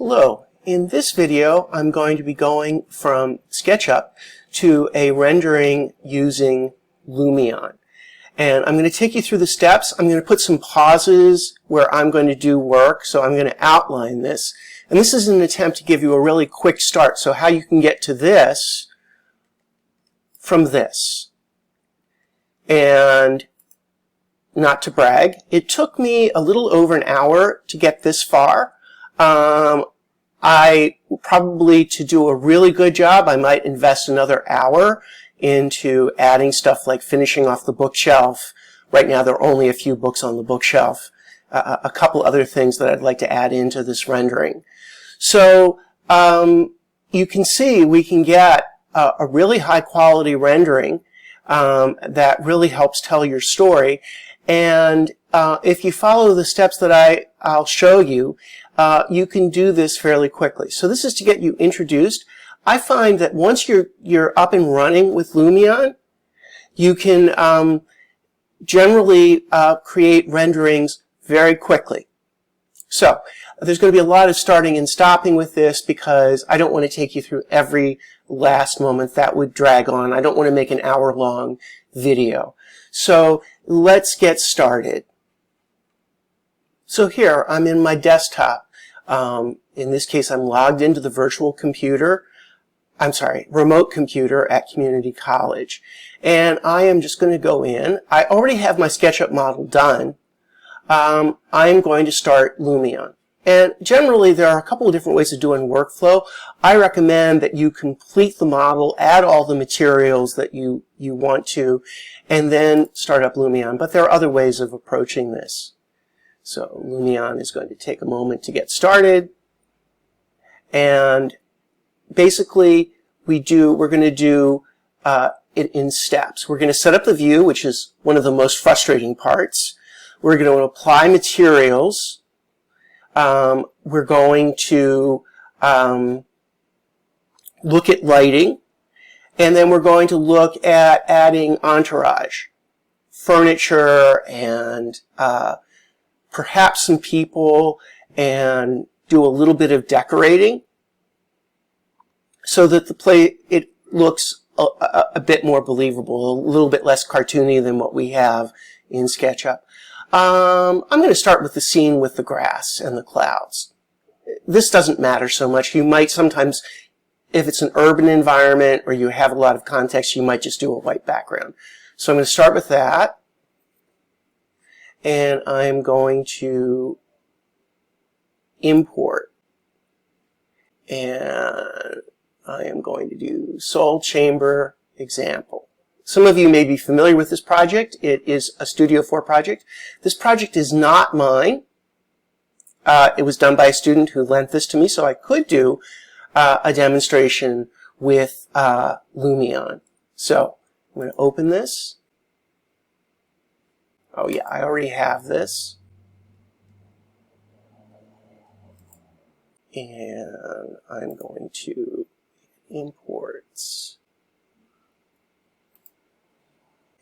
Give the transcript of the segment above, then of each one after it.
Hello. In this video, I'm going to be going from SketchUp to a rendering using Lumion. And I'm going to take you through the steps. I'm going to put some pauses where I'm going to do work, so I'm going to outline this. And this is an attempt to give you a really quick start, so how you can get to this from this. And not to brag, it took me a little over an hour to get this far. I probably, to do a really good job, I might invest another hour into adding stuff like finishing off the bookshelf. Right now there are only a few books on the bookshelf. A couple other things that I'd like to add into this rendering. So you can see we can get a really high quality rendering that really helps tell your story. And if you follow the steps that I'll show you, you can do this fairly quickly. So this is to get you introduced. I find that once you're up and running with Lumion, you can generally create renderings very quickly. So there's going to be a lot of starting and stopping with this because I don't want to take you through every last moment. That would drag on. I don't want to make an hour-long video. So let's get started. So here, I'm in my desktop. In this case, I'm logged into the remote computer at community college. And I am just going to go in. I already have my SketchUp model done. I'm going to start Lumion. And generally, there are a couple of different ways of doing workflow. I recommend that you complete the model, add all the materials that you want to, and then start up Lumion. But there are other ways of approaching this. So Lumion is going to take a moment to get started. And basically, we're going to do it in steps. We're going to set up the view, which is one of the most frustrating parts. We're going to apply materials. We're going to look at lighting. And then we're going to look at adding entourage, furniture, and perhaps some people, and do a little bit of decorating so that it looks a bit more believable, a little bit less cartoony than what we have in SketchUp. I'm going to start with the scene with the grass and the clouds. This doesn't matter so much. You might sometimes, if it's an urban environment or you have a lot of context, you might just do a white background. So I'm going to start with that. And I'm going to import. And I am going to do Soul Chamber example. Some of you may be familiar with this project. It is a Studio 4 project. This project is not mine. It was done by a student who lent this to me, so I could do a demonstration with Lumion. So I'm going to open this. Oh yeah, I already have this. And I'm going to imports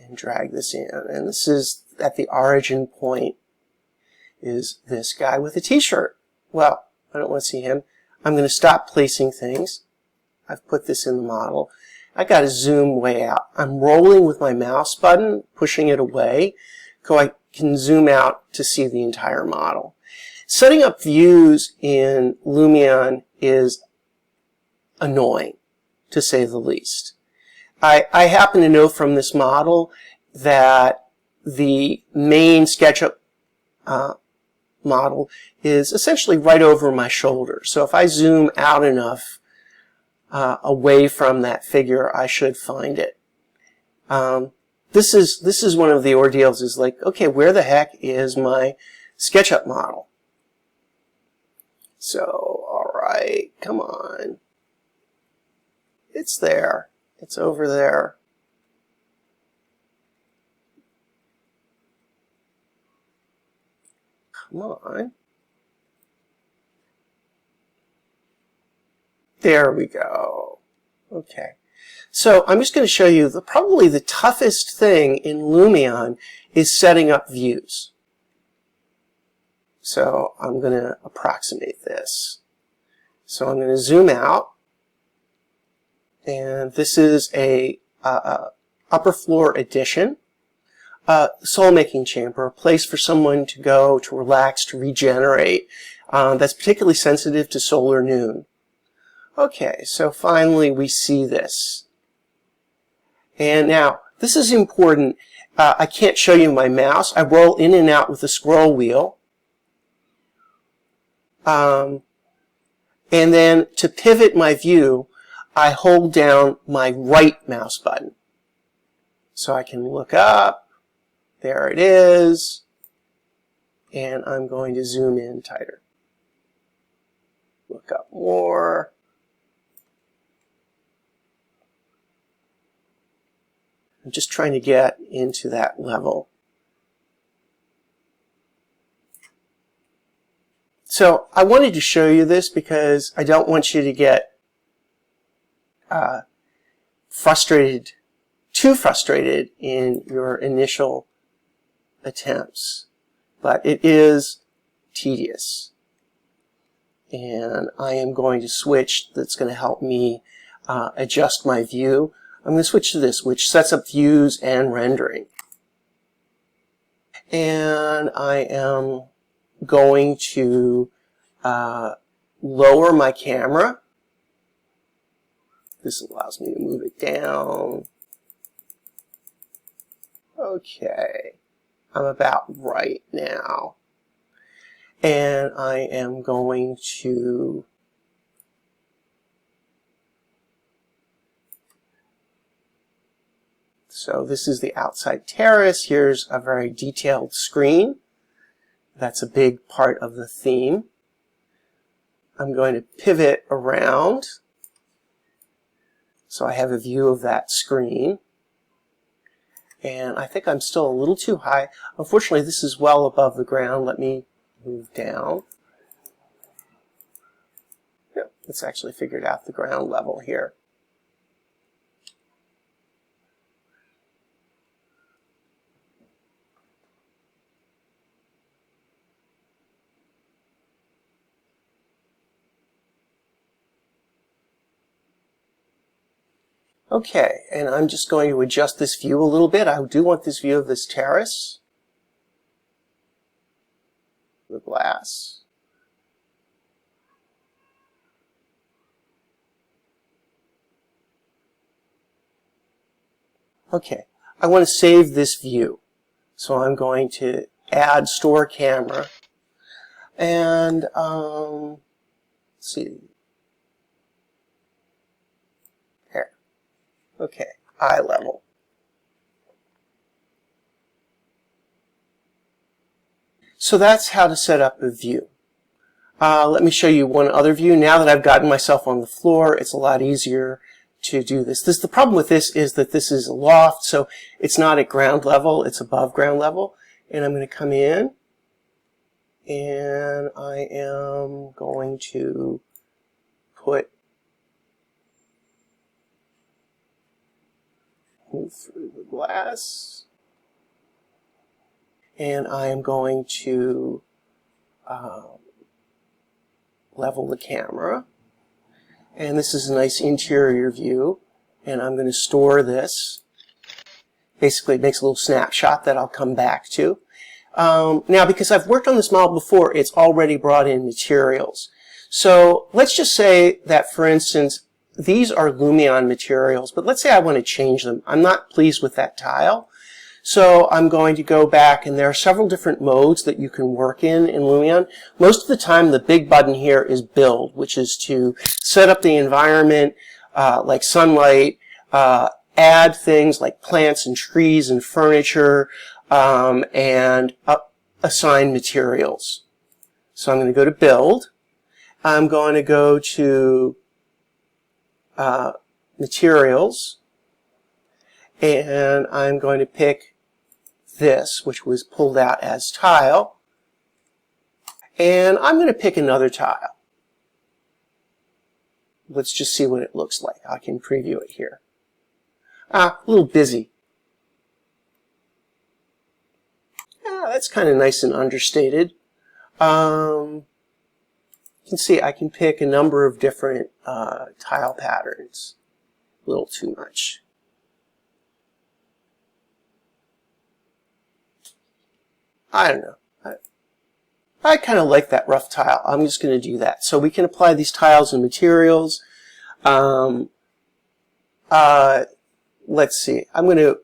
and drag this in. And this is at the origin point is this guy with a t-shirt. Well, I don't want to see him. I'm going to stop placing things. I've put this in the model. I got to zoom way out. I'm rolling with my mouse button, pushing it away, so I can zoom out to see the entire model. Setting up views in Lumion is annoying, to say the least. I happen to know from this model that the main SketchUp model is essentially right over my shoulder. So if I zoom out enough away from that figure, I should find it. This is one of the ordeals, is like, okay, where the heck is my SketchUp model? So, all right, come on. It's there. It's over there. Come on. There we go. Okay. So I'm just going to show you probably the toughest thing in Lumion is setting up views. So I'm going to approximate this. So I'm going to zoom out, and this is a upper floor addition, soul-making chamber, a place for someone to go to relax, to regenerate, that's particularly sensitive to solar noon. Okay, so finally we see this. And now, this is important. I can't show you my mouse. I roll in and out with the scroll wheel. And then to pivot my view, I hold down my right mouse button. So I can look up. There it is. And I'm going to zoom in tighter. Look up more. I'm just trying to get into that level. So I wanted to show you this because I don't want you to get too frustrated in your initial attempts. But it is tedious. And I am going to switch. That's going to help me adjust my view. I'm going to switch to this, which sets up views and rendering. And I am going to lower my camera. This allows me to move it down. Okay, I'm about right now. And I am going to so this is the outside terrace. Here's a very detailed screen. That's a big part of the theme. I'm going to pivot around so I have a view of that screen. And I think I'm still a little too high. Unfortunately, this is well above the ground. Let me move down. Yep, let's actually figure out the ground level here. Okay, and I'm just going to adjust this view a little bit. I do want this view of this terrace. The glass. Okay, I want to save this view. So I'm going to add store camera. And, let's see. There. Okay, eye level. So that's how to set up a view. Let me show you one other view. Now that I've gotten myself on the floor, it's a lot easier to do this. The problem with this is that this is a loft, so it's not at ground level, it's above ground level. And I'm going to come in, and I am going to move through the glass. And I am going to level the camera. And this is a nice interior view. And I'm going to store this. Basically, it makes a little snapshot that I'll come back to. Now, because I've worked on this model before, it's already brought in materials. So let's just say that, for instance, these are Lumion materials, but let's say I want to change them. I'm not pleased with that tile. So I'm going to go back, and there are several different modes that you can work in Lumion. Most of the time, the big button here is Build, which is to set up the environment, like sunlight, add things like plants and trees and furniture, and assign materials. So I'm going to go to Build. I'm going to go to Materials, and I'm going to pick this, which was pulled out as tile, and I'm going to pick another tile. Let's just see what it looks like. I can preview it here. A little busy. That's kind of nice and understated. You can see I can pick a number of different tile patterns. A little too much. I don't know. I kind of like that rough tile. I'm just going to do that. So we can apply these tiles and materials. Let's see. I'm going to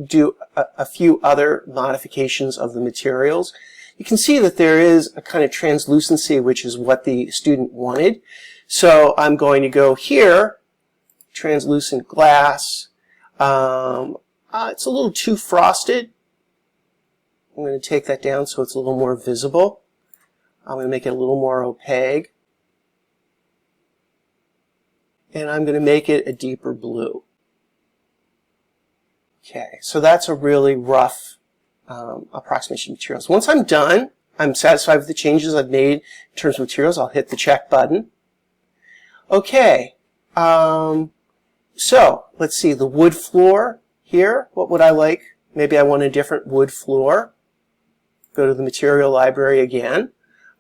do a few other modifications of the materials. You can see that there is a kind of translucency, which is what the student wanted. So I'm going to go here, translucent glass. It's a little too frosted. I'm going to take that down so it's a little more visible. I'm going to make it a little more opaque. And I'm going to make it a deeper blue. Okay, so that's a really rough approximation of materials. Once I'm done, I'm satisfied with the changes I've made in terms of materials, I'll hit the check button. Okay, so let's see, the wood floor here, what would I like? Maybe I want a different wood floor. Go to the material library again.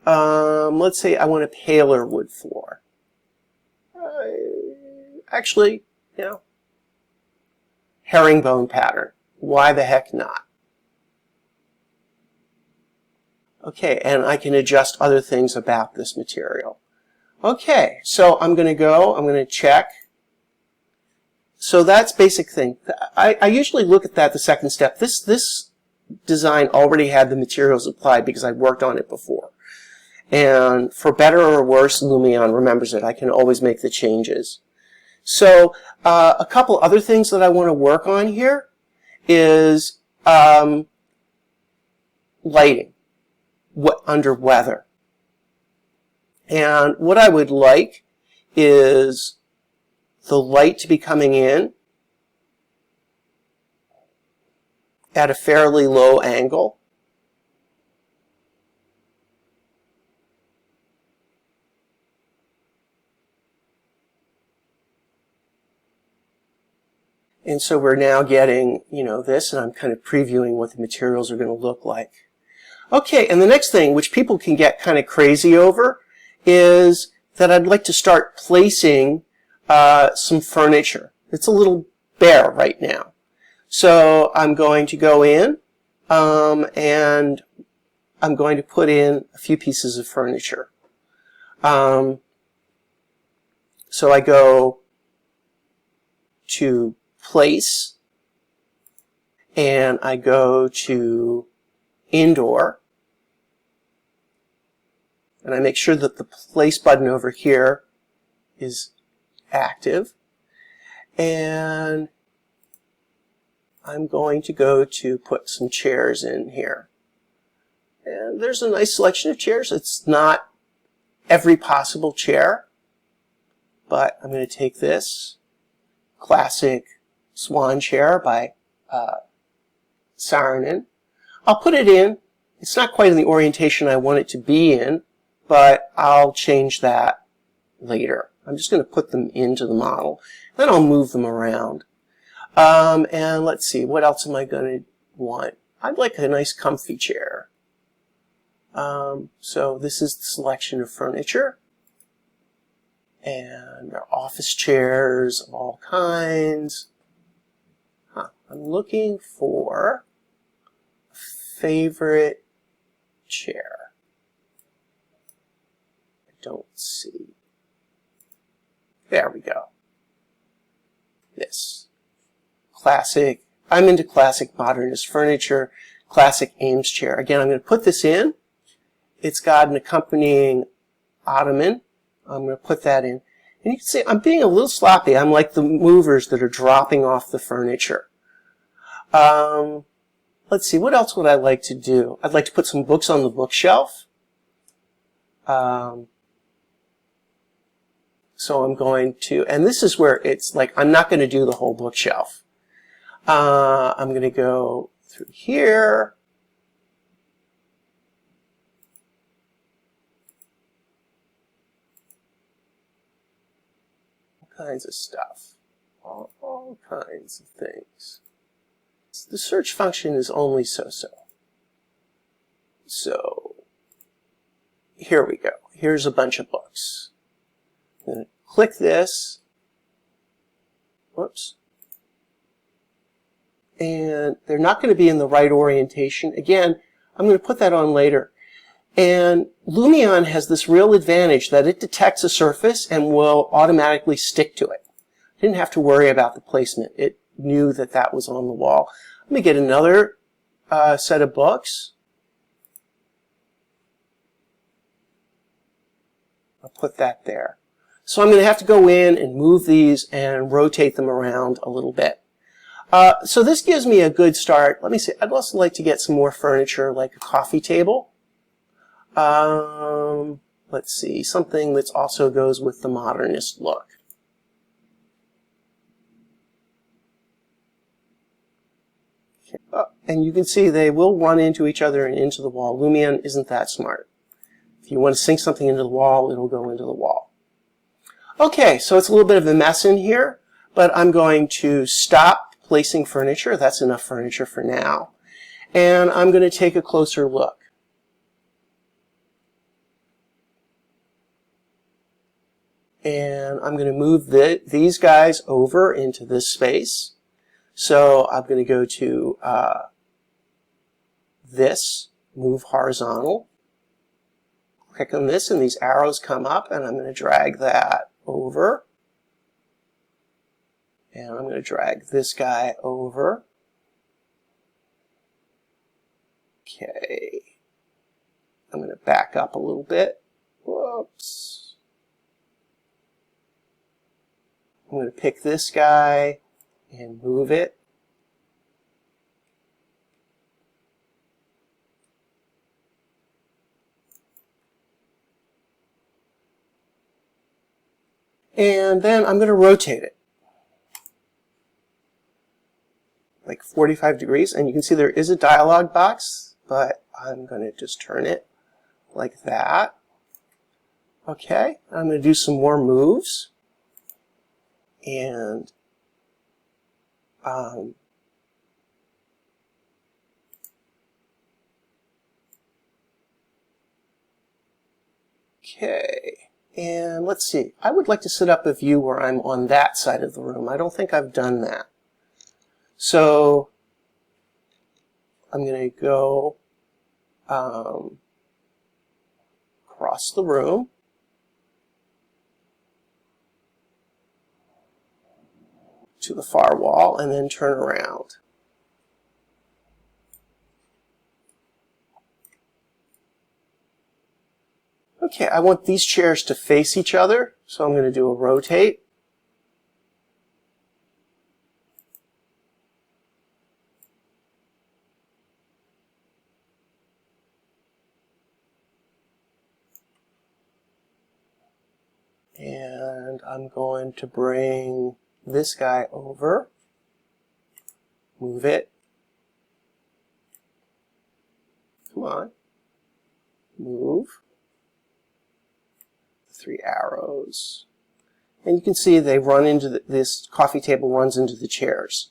Let's say I want a paler wood floor. Actually, you know, herringbone pattern. Why the heck not? Okay, and I can adjust other things about this material. Okay, so I'm going to check. So that's basic thing. I usually look at that the second step. This design already had the materials applied because I worked on it before. And for better or worse, Lumion remembers it. I can always make the changes. So a couple other things that I want to work on here is lighting under weather. And what I would like is the light to be coming in at a fairly low angle. And so we're now getting, you know, this, and I'm kind of previewing what the materials are going to look like. Okay, and the next thing, which people can get kind of crazy over, is that I'd like to start placing some furniture. It's a little bare right now. So I'm going to go in, and I'm going to put in a few pieces of furniture. So I go to place, and I go to indoor, and I make sure that the place button over here is active, and I'm going to go to put some chairs in here. And there's a nice selection of chairs. It's not every possible chair, but I'm going to take this classic swan chair by Saarinen. I'll put it in. It's not quite in the orientation I want it to be in, but I'll change that later. I'm just going to put them into the model, then I'll move them around. And let's see, what else am I going to want? I'd like a nice comfy chair. So this is the selection of furniture. And there are office chairs of all kinds. I'm looking for a favorite chair. I don't see. There we go. This. Classic. I'm into classic modernist furniture. Classic Ames chair. Again, I'm going to put this in. It's got an accompanying ottoman. I'm going to put that in. And you can see I'm being a little sloppy. I'm like the movers that are dropping off the furniture. Let's see, what else would I like to do? I'd like to put some books on the bookshelf. So I'm going to, and this is where it's like, I'm not going to do the whole bookshelf. I'm going to go through here. All kinds of stuff. All kinds of things. The search function is only so-so. So, here we go. Here's a bunch of books. I'm going to click this. Whoops. And they're not going to be in the right orientation. Again, I'm going to put that on later. And Lumion has this real advantage that it detects a surface and will automatically stick to it. I didn't have to worry about the placement. It knew that that was on the wall. Let me get another set of books. I'll put that there. So I'm going to have to go in and move these and rotate them around a little bit. So this gives me a good start. Let me see. I'd also like to get some more furniture, like a coffee table. Let's see. Something that also goes with the modernist look. Okay. And you can see they will run into each other and into the wall. Lumion isn't that smart. If you want to sink something into the wall, it'll go into the wall. Okay, so it's a little bit of a mess in here, but I'm going to stop placing furniture. That's enough furniture for now. And I'm going to take a closer look. And I'm going to move these guys over into this space. So I'm going to go to this, move horizontal. Click on this and these arrows come up, and I'm going to drag that over. And I'm going to drag this guy over. Okay. I'm going to back up a little bit. Whoops. I'm going to pick this guy and move it. And then I'm going to rotate it like 45 degrees. And you can see there is a dialog box, but I'm going to just turn it like that. Okay, I'm going to do some more moves. And okay. And let's see, I would like to set up a view where I'm on that side of the room. I don't think I've done that. So I'm going to go across the room. To the far wall and then turn around. Okay, I want these chairs to face each other, so I'm going to do a rotate. And I'm going to bring this guy over, move it, come on, move, the three arrows, and you can see they run into this coffee table runs into the chairs.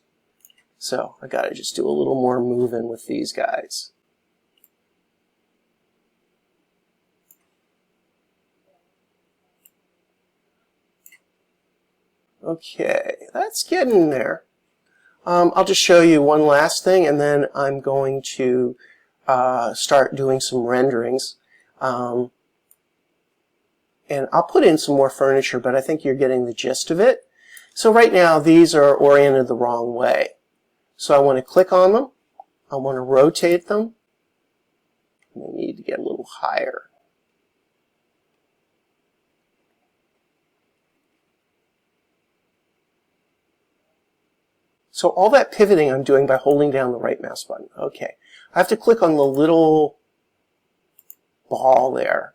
So I got to just do a little more moving with these guys. Okay, that's getting there. I'll just show you one last thing, and then I'm going to start doing some renderings. And I'll put in some more furniture, but I think you're getting the gist of it. So right now, these are oriented the wrong way. So I want to click on them. I want to rotate them. And they need to get a little higher. So all that pivoting I'm doing by holding down the right mouse button. Okay. I have to click on the little ball there.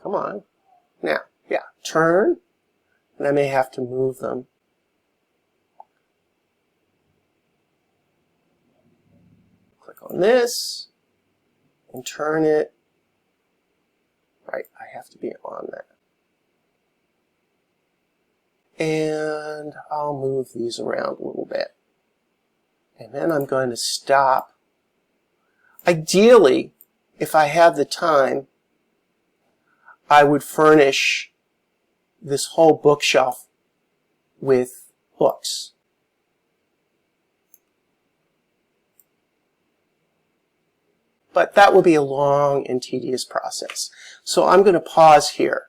Come on. Now, yeah, turn. And I may have to move them. Click on this and turn it. Right, I have to be on that. And I'll move these around a little bit. And then I'm going to stop. Ideally, if I have the time, I would furnish this whole bookshelf with books. But that would be a long and tedious process. So I'm going to pause here.